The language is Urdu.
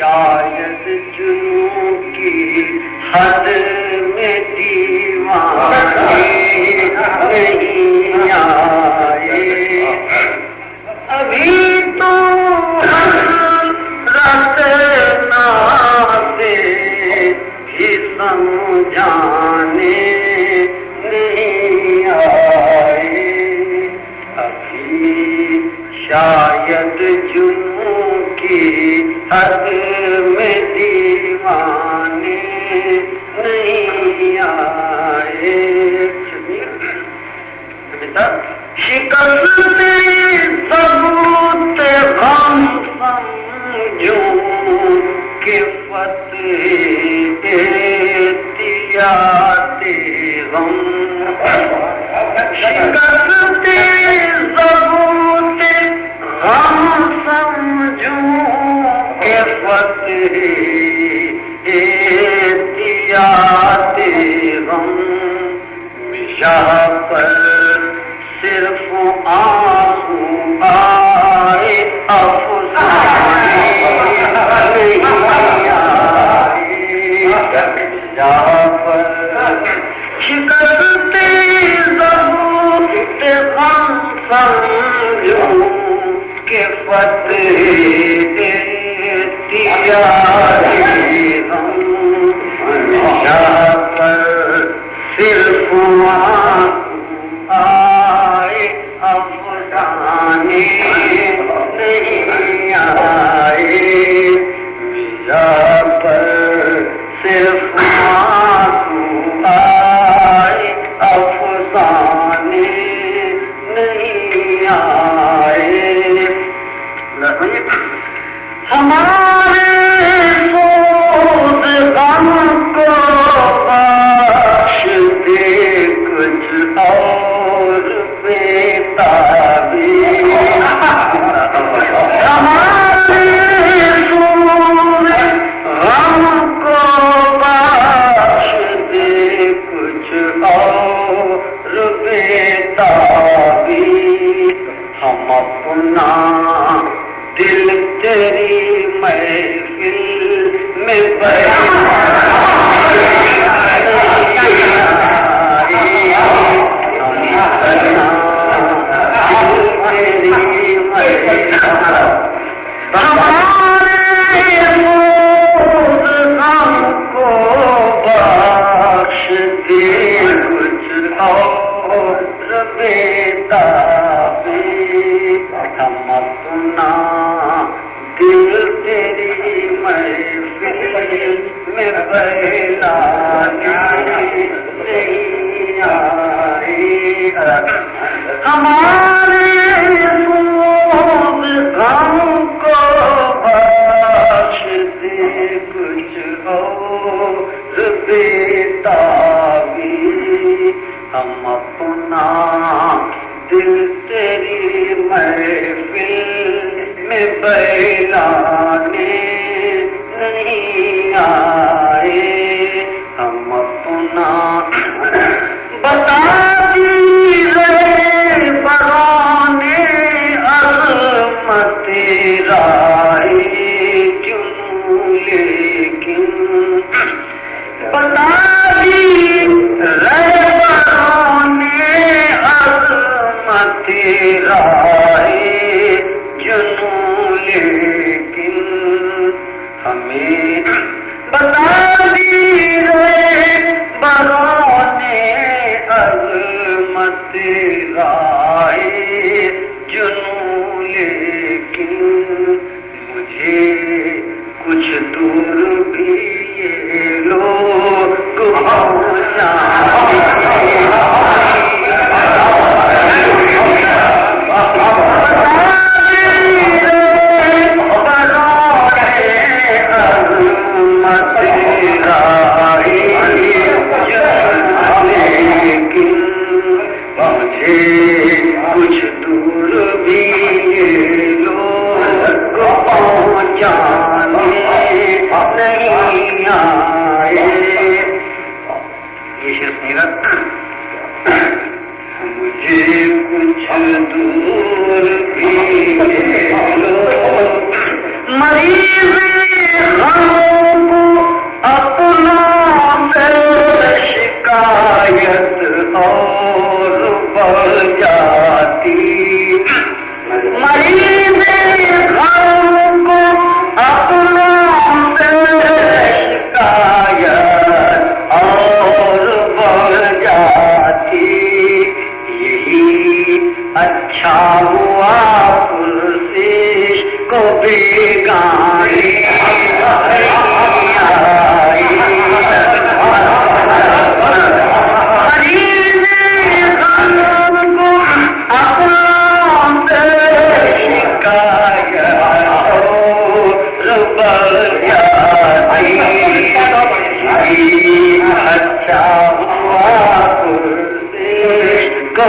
شاید جنوں کی حد میں دیوانے نہیں آئے، ابھی تو حسرت نازے ہی سمجھانے نہیں آئے، ابھی شاید جنوں کی حد میں دیوانے نہیں آئے، شکست ثبوت غم سمجھوں کہ فتح احتیاط غم، شکست ثبوت غم سمجھوں کہ فتح احتیاط غم، مشاہ پر صرف آنسو آئے افسانے نہیں آئے، جہاں پر شکست ضبوط غم سمجھوں کہ فتح احتیاط غم، جہاں پر صرف آئے افسانے نہیں آئے، میرا پر صرف آنسو آئے افسانے نہیں آئے، ہمارے سوز غم کو بخش دے کچھ اور بے تعبیر، ہمارے سوز غم کو بخش دے کچھ اور بے تعبیر، ہم اپنا دل تیری محفل میں ہم اپنا دل تیری محفل میں بہلانے نہیں آئے، ہمارے سوز غم کو بخش دے کچھ اور بے تعبیر، ہم اپنا دل تیری محفل میں بہلانے نہیں آئے، ہم اپنا بتا دیجیے بڑھانے عظمت رائے چنوں، لیکن بتا دیجیے رائے جنوں، لیکن ہمیں بتا دیجیے بڑھانے عظمت رائے جنوں، لیکن مجھے کچھ دور بھی یہ لوگ پہنچانے کچھ دور بھی لوگ پہنچانے نہیں آئے، یہ شخصیت مجھے کچھ دور بھی لوگ مریض اچھا ہوا پرسش کو بیگانی اچھا ہوا پرسش کو